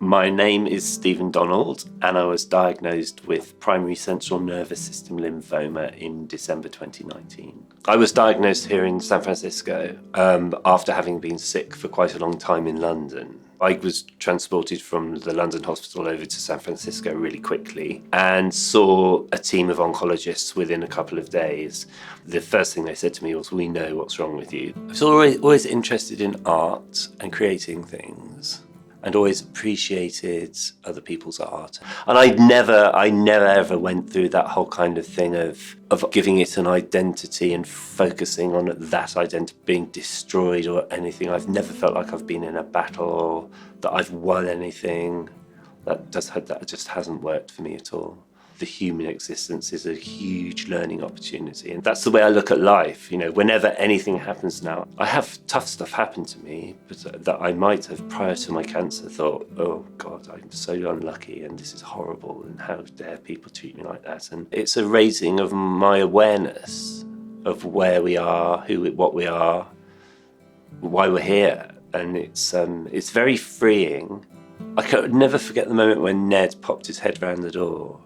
My name is Stephen Donald, and I was diagnosed with primary central nervous system lymphoma in December 2019. I was diagnosed here in San Francisco after having been sick for quite a long time in London. I was transported from the London hospital over to San Francisco really quickly and saw a team of oncologists within a couple of days. The first thing they said to me was, "We know what's wrong with you." I was always interested in art and creating things, and always appreciated other people's art. And I never ever went through that whole kind of thing of giving it an identity and focusing on that identity being destroyed or anything. I've never felt like I've been in a battle or that I've won anything. That just hasn't worked for me at all. The human existence is a huge learning opportunity, and that's the way I look at life. You know, whenever anything happens now, I have tough stuff happen to me, but that I might have prior to my cancer thought, "Oh God, I'm so unlucky, and this is horrible, and how dare people treat me like that?" And it's a raising of my awareness of where we are, what we are, why we're here, and it's very freeing. I could never forget the moment when Ned popped his head round the door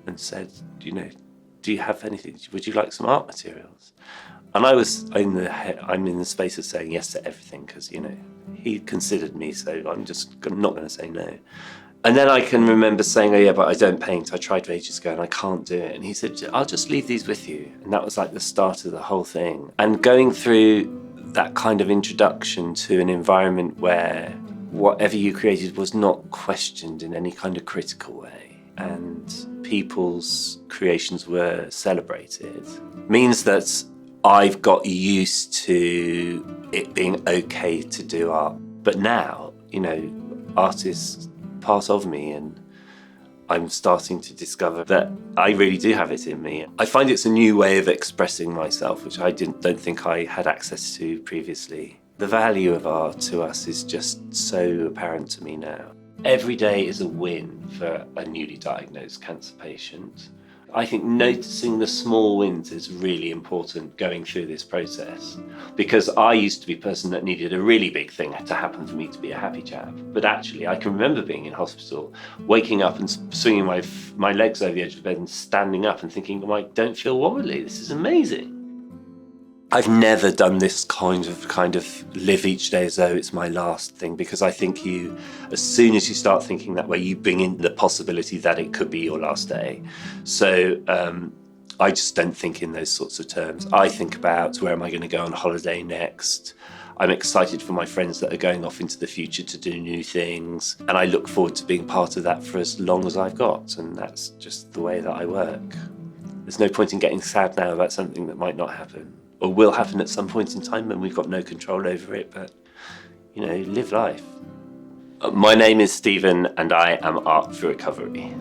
and said, "Do you have anything? Would you like some art materials?" And I'm in the space of saying yes to everything because, he considered me, so I'm just not going to say no. And then I can remember saying, "Oh yeah, but I don't paint. I tried ages ago and I can't do it." And he said, "I'll just leave these with you." And that was like the start of the whole thing. And going through that kind of introduction to an environment where whatever you created was not questioned in any kind of critical way, and people's creations were celebrated, means that I've got used to it being okay to do art. But now, art is part of me, and I'm starting to discover that I really do have it in me. I find it's a new way of expressing myself, which I don't think I had access to previously. The value of art to us is just so apparent to me now. Every day is a win for a newly diagnosed cancer patient. I think noticing the small wins is really important going through this process, because I used to be a person that needed a really big thing to happen for me to be a happy chap. But actually, I can remember being in hospital, waking up and swinging my legs over the edge of the bed and standing up and thinking, "Oh, I don't feel wobbly. This is amazing." I've never done this kind of live each day as though it's my last thing, because I think as soon as you start thinking that way, you bring in the possibility that it could be your last day. So I just don't think in those sorts of terms. I think about, where am I going to go on holiday next? I'm excited for my friends that are going off into the future to do new things, and I look forward to being part of that for as long as I've got, and that's just the way that I work. There's no point in getting sad now about something that might not happen, or will happen at some point in time when we've got no control over it, but, live life. My name is Stephen, and I am Art for Recovery.